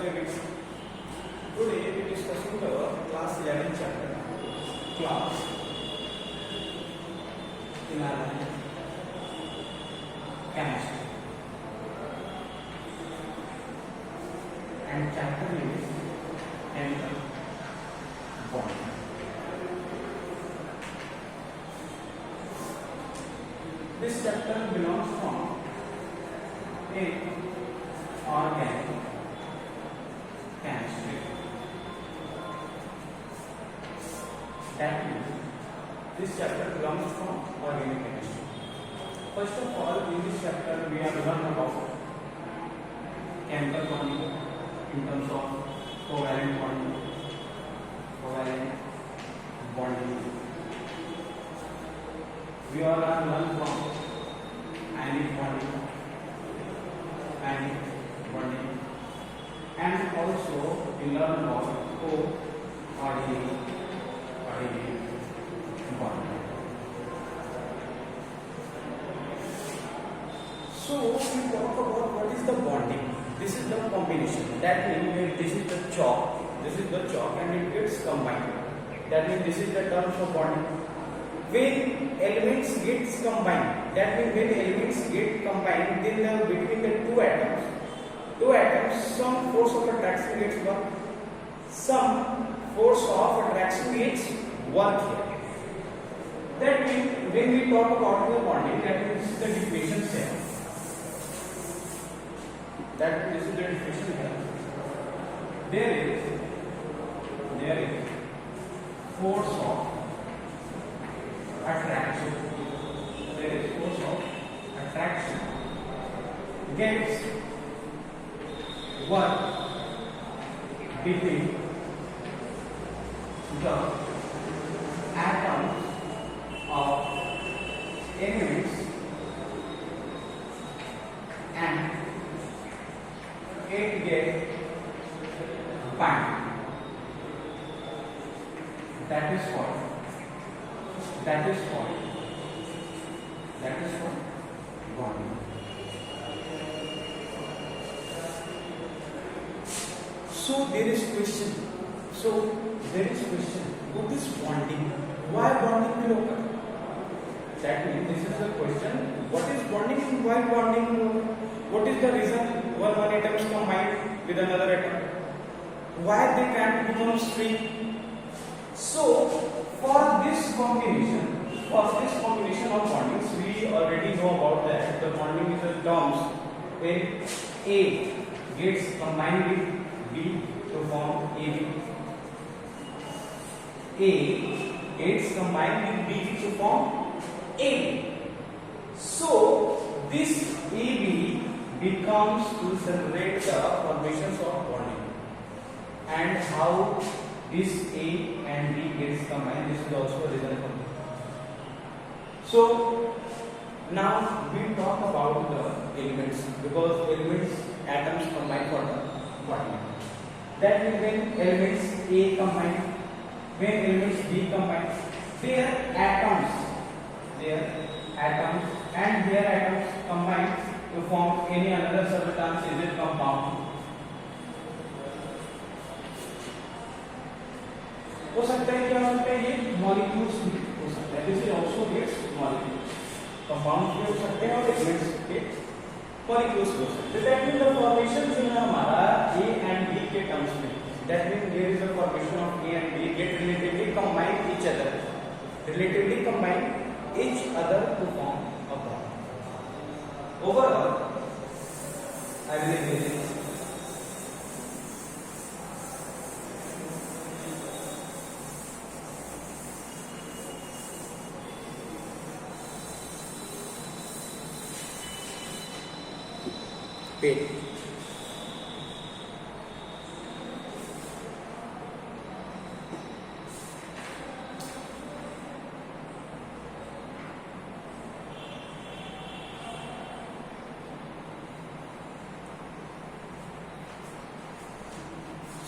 everyone. Today we are discussing the class 11 chapter, class inorganic chemistry, and chapter name is chemical bond. This chapter belongs from organic chemistry. That means this chapter belongs from organic chemistry. First of all, in this chapter we have learned about chemical bonding in terms of covalent bonding. We all are learned from ionic bonding, and also we learn about coordinate bonding. So we talk about what is the bonding. This is the combination. That means this is the chalk, and it gets combined. That means this is the term for bonding. When elements gets combined, that means when elements get combined, then between the two atoms, some force of attraction gets work. Some force of attraction gets work here. That means when we talk about the bonding, that means the definition here. That means this is the definition here. There is force of attraction. There is force of attraction gets work between the atoms of elements and it gets bound. That is what bonding. So there is question. What is bonding? Why bonding will occur? That means this is the question. What is bonding and why bonding will occur? What is the reason one atom is combined with another atom? Why they can't become string? So for this combination of bondings, we already know about that. The bonding is the terms when A gets combined with B to form AB. A gets combined with B to form AB. So this AB becomes to separate the formations of bonding. And how this A and B gets combined, this is also a reason for this. So now we talk about the elements, because atoms combine for the bonding. That means when elements A combine, when elements B combine, their atoms combine to form any another substance is a compound. हो सकता है क्या होता है, ये molecules हो सकता है. This is also gets molecules. Compounds भी हो सकते हैं और एलिमेंट्स के मॉलिक्यूल्स हो सकते हैं. दैट मींस द फॉर्मेशन जो है हमारा A एंड B के टर्म्स में, that means there is a formation of A and B get relatively combine each other to form a bond. Overall I will give pay.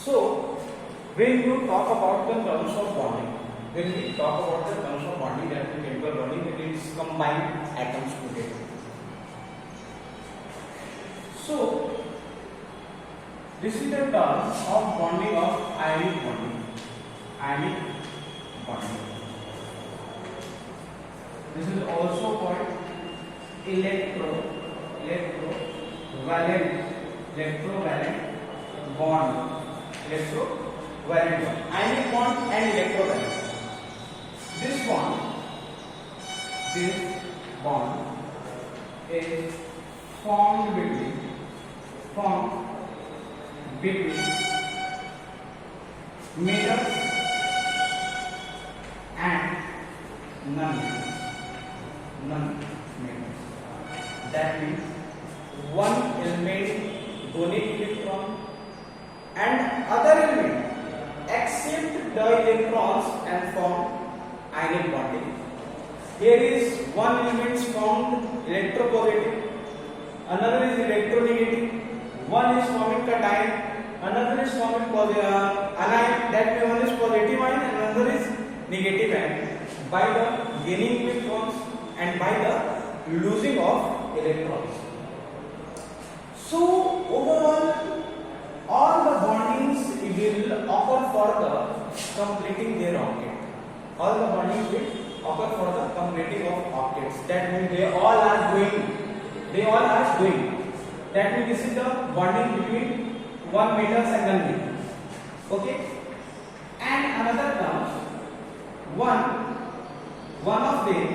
So, when you talk about the terms of bonding, that means chemical bonding, it is combine atoms together. So This is the term of bonding of ionic bonding. Ionic bonding. This is also called electrovalent bond. Electrovalent bond. Ionic bond and electrovalent. This bond is formed between metals and non-metals. That means one element donate electron and other element accept the electrons and form ionic bonding. Here is one element formed electropositive, another is electronegative, one is forming cation, another is forming anion, that means one is positive ion and another is negative ion, by the gaining electrons and by the losing of electrons. So overall, all the bondings will occur for the completing their octet. All the bondings will occur for the completing of octets. That means they all are doing. That means this is the bonding between one metals and non-metals. Okay. And another term, one of them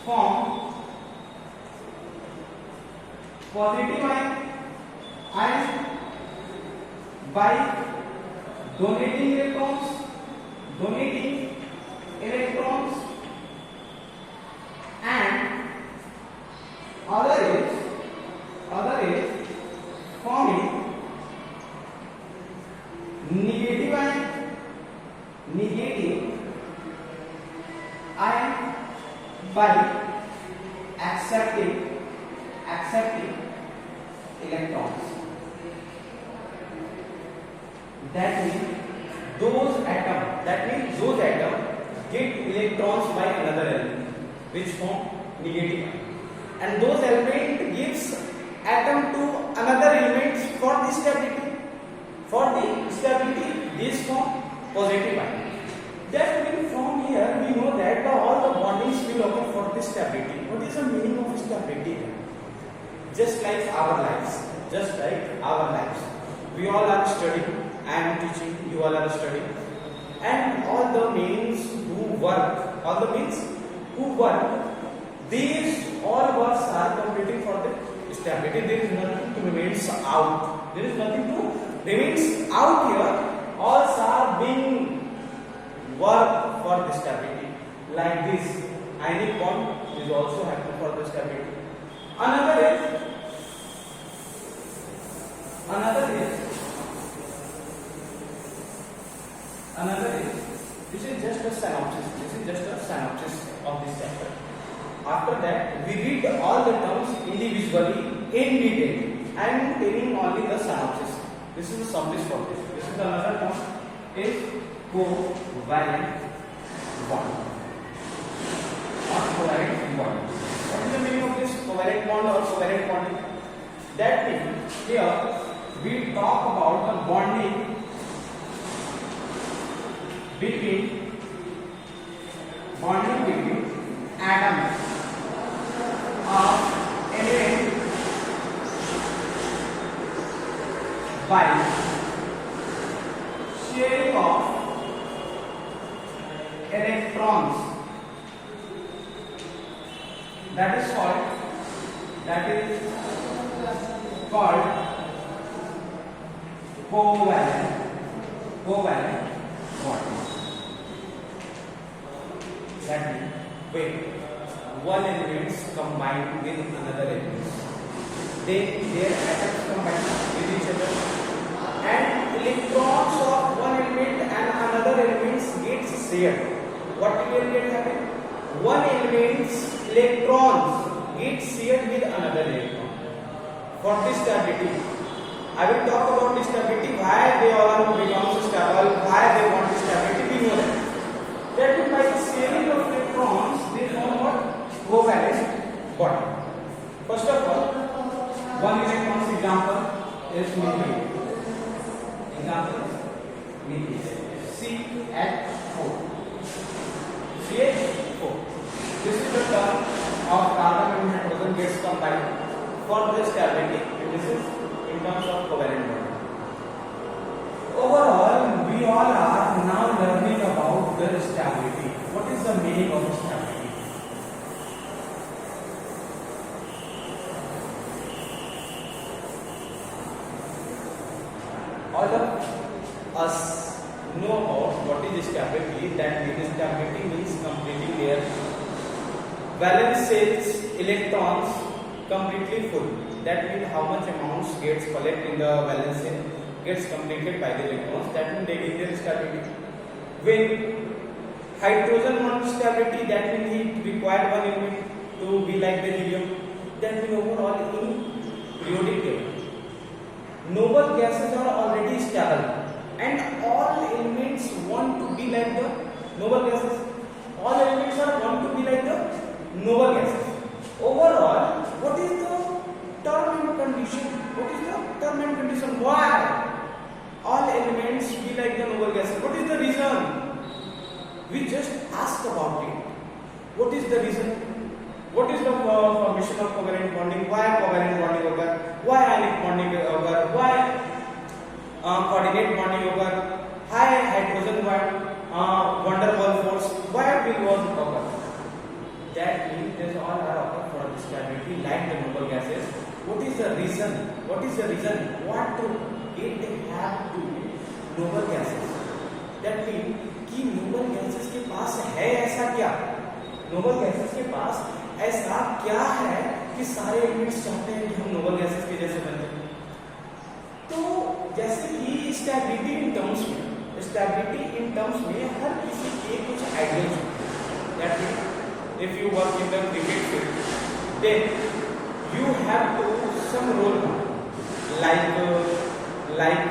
form positive ion by donating electrons and other is forming negative ion by accepting electrons. That means those atoms get electrons by another element which form negative ion, and those element gives atom to another element for the stability. This form positive ion. That means from here we know that all the bondings will occur for the stability. What is the meaning of stability? Just like our lives, we all are studying. I am teaching, you all are studying, and all the means who work, these all works are completing for the stability. There is nothing to remains out here. All are being work for the stability. Like this, ionic bond is also happening for the stability. Another is this is just a synopsis. Of this chapter. After that, we read all the terms individually in detail. I am telling only the synopsis. This is the summary for this. This is another term is covalent bond. What is the meaning of this covalent bond or covalent bonding? That means here we talk about the bonding between atoms of element by sharing of electrons. That is called covalent bond. That means when one element is combined with another element, their atoms combine with each other, and electrons of one element and another element gets shared. What will get happen? One element's electrons get shared with another electron. For this stability, I will talk about this stability. Why they all become stable? Why they want this stability? We know that. That means by the sharing of electrons, they form what? Covalent bond. First of all, one is methane. Example methane. CH4. CH4. This is the term of carbon and hydrogen gets combined for the stability, and this is in terms of covalent bond. Overall, we all are now learning about the stability. What is the meaning of stability? All of us know about what is stability. That means stability means completing their valence shells electrons completely full. That means how much amounts gets collected in the valence shell gets completed by the electrons. That means they give their stability. When hydrogen wants stability, that means he required one element to be like the helium. That means overall in periodic table, noble gases are already stable, and all elements want to be like the noble gases. All elements are want to be like the noble gases. Overall, what is the term and condition? What is the term and condition? Why all elements be like the noble gases? What is the reason? We just ask about it. What is the reason? What is the formation of covalent bonding? Why covalent bonding occur? Why ionic bonding occur? Why coordinate bonding occur? High hydrogen bond, van der Waals force. Why will was occur? That means this all are occur for the stability like the noble gases. What is the reason? What is the reason? What to it have to noble gases? That means कि noble gases के पास है ऐसा क्या? noble gases के पास ऐसा क्या है कि सारे एलिमेंट्स चाहते हैं कि हम नोबल गैसेस के जैसे बने? तो जैसे कि स्टेबिलिटी इन टर्म्स में हर किसी के कुछ आइडियल्स होते हैं. That means if you work in the cricket field, then you have to some role like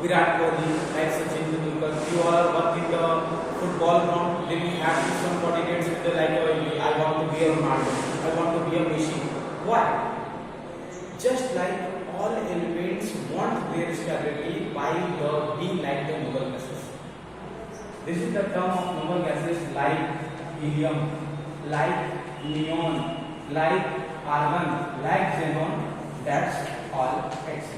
Virat Kohli, like Sachin Tendulkar. You are work in the football ground, then you have to some coordinates with the like I want to be a Ronaldo, I want to be a Messi. Why? Just like all elements want their stability by the being like the noble gases. This is the term of noble gases like helium, like neon, like argon, like xenon. That's all etc.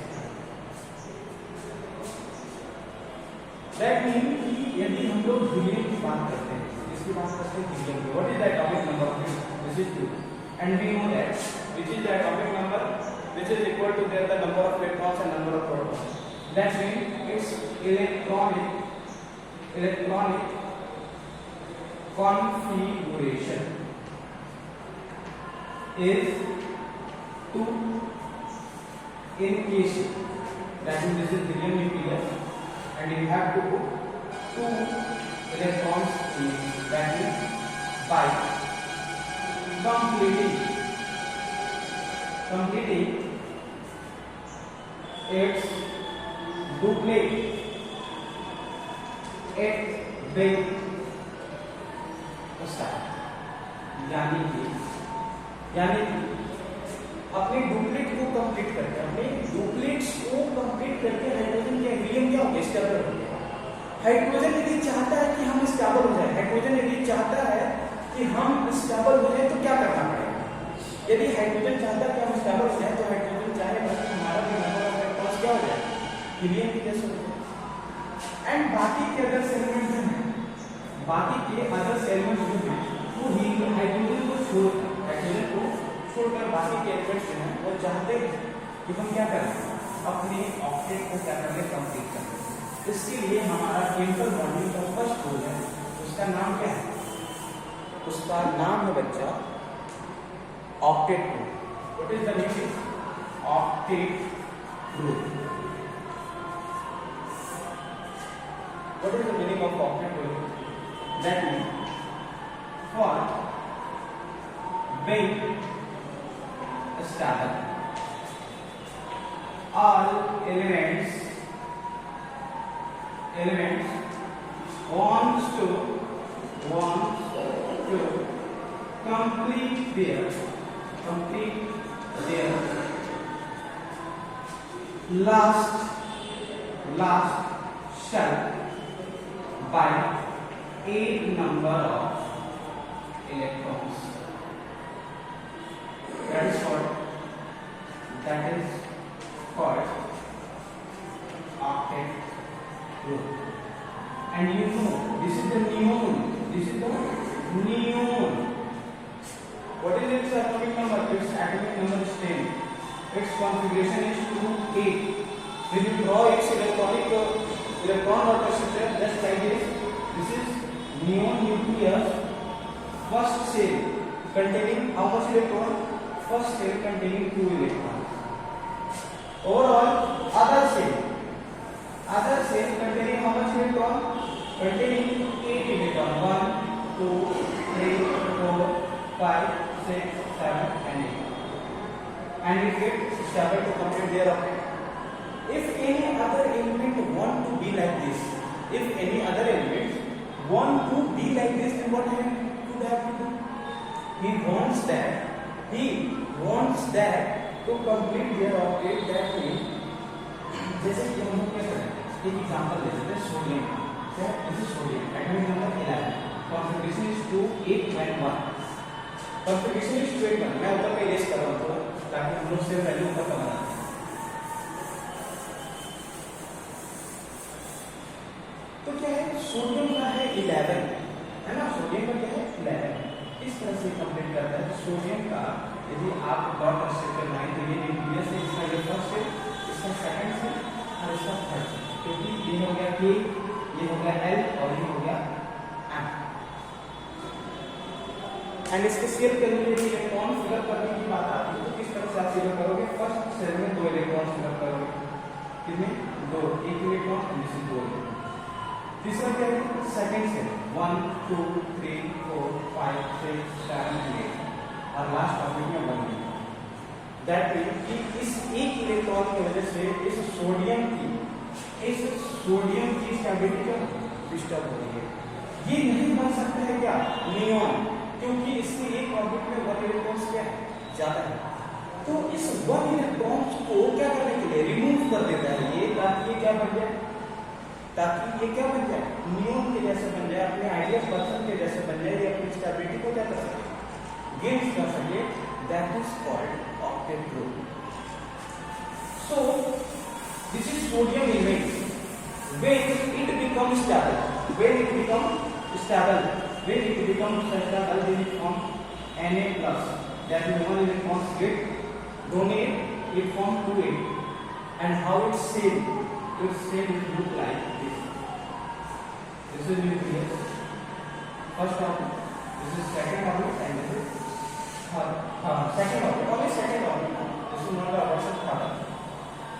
That means कि यदि हम लोग helium की बात करते हैं, इसकी बात करते हैं हीलियम की. What is the atomic number of it? This is 2, and we know that which is the atomic number which is equal to the number of electrons and number of protons. That means its electronic configuration is 2 in case. That means this is helium nucleus. And you have to put 2 electrons in that is by completing its duplicate at big star. यानी कि अपने डुप्लीट को complete करके hydrogen या helium क्या होगा? Stable हो गया. हाइड्रोजन यदि चाहता है कि हम स्टेबल हो जाए, तो क्या करना पड़ेगा? यदि हाइड्रोजन चाहता है कि हम स्टेबल हो जाए, तो हाइड्रोजन चाहेगा कि हमारा भी नंबर ऑफ इलेक्ट्रॉन्स क्या हो जाए? हीलियम की जैसे हो जाए. एंड बाकी के अदर एलिमेंट्स जो हैं, वो हाइड्रोजन को छोड़कर बाकी के एलिमेंट्स जो हैं वो चाहते हैं कि हम क्या करें? अपने ऑक्टेट को क्या करें? कंप्लीट करें. इसके लिए हमारा केमिकल बॉन्डिंग का फर्स्ट रूल है, उसका नाम क्या है? उसका नाम है बच्चा octet rule. What is the meaning? Octet rule. What is the meaning of octet rule? That means for being stable, all elements wants to complete their last shell by 8 number of electrons. That is called octet group. And you know this is the neon. What is its atomic number? Its atomic number is 10. Its configuration is 2-8. When you draw its electron orbital structure, just like this. This is neon nucleus. First cell containing how much electron? First cell containing 2 electrons. Overall, other cell containing how much electron? Containing 8 electrons. 1, 2, 3, 4, 5, 6, 7, and 8. And it gets stable to complete their octet. If any other element want to be like this, then what he could have to do? He wants that to complete their octet. That means, जैसे कि हम लोग क्या करें? एक example ले लेते हैं सोडियम का. This is sodium. Atomic number 11. Configuration is 2, 8, and 1. Configuration is 2, 8, 1. मैं ऊपर पे इरेज कर रहा हूँ थोड़ा ताकि हम लोग से वैल्यू ऊपर कम आए. तो क्या है? सोडियम का है 11, है ना? सोडियम का क्या है? 11. इस तरह से कंप्लीट करता है. सोडियम का यदि आप डॉट स्ट्रक्चर बनाएं तो ये न्यूक्लियस है. इसका ये फर्स्ट है, इसका सेकंड है और इसका थर्ड है. क्योंकि ये हो गया K, ये हो गया L और ये हो गया M. एंड इसके सेल के लिए इलेक्ट्रॉन फिलअप करने की बात आती है तो किस तरह से आप फिलअप करोगे? फर्स्ट सेल में 2 इलेक्ट्रॉन फिलअप करोगे. कितने? 2. एक इलेक्ट्रॉन और दूसरी 2 इलेक्ट्रॉन. तीसरा क्या है? सेकंड सेल 1, 2, 3, 4, 5, 6, 7 and 8 और लास्ट टॉपिक में 1 इलेक्ट्रॉन. दैट मींस कि इस एक इलेक्ट्रॉन की वजह से इस सोडियम की स्टेबिलिटी को डिस्टर्ब हो रही है. ये नहीं बन सकता है क्या? नियॉन, क्योंकि इसके एक ऑर्बिट में 1 इलेक्ट्रॉन क्या है? ज्यादा है. तो इस 1 इलेक्ट्रॉन को क्या करने के लिए रिमूव कर देता है ये, ताकि ये क्या बन जाए? नियॉन के जैसे बन जाए, अपने आइडियल पर्सन के जैसे बन जाए. ये अपनी स्टेबिलिटी को क्या कर सके? गेन कर सके. That is called octet group. So this is sodium element. When it becomes stable, then it forms Na plus. That is 1 electrons get donate, it forms 2A. And how it's shaped? Its shape will look like this. This is nucleus. First orbit. This is second orbit, and this is second orbit. Only second orbit. This is not the orbit of third.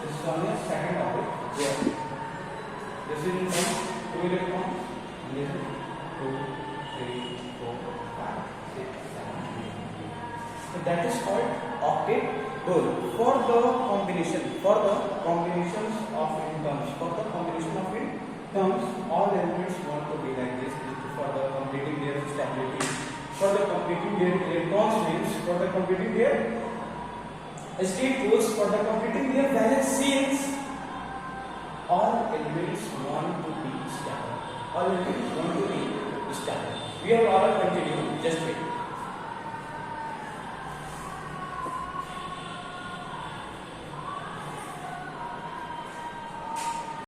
This is only a second orbit here. This is 2 electrons. This is 2, 3, 4, 5, 6, 7, 8. So that is called octet group. For the combinations of terms, all elements want to be like this. For the completing their stability, for the completing their electrons means, for the completing their state rules, for the completing their valence scenes, all elements want to be stable. We have all continue. Just wait.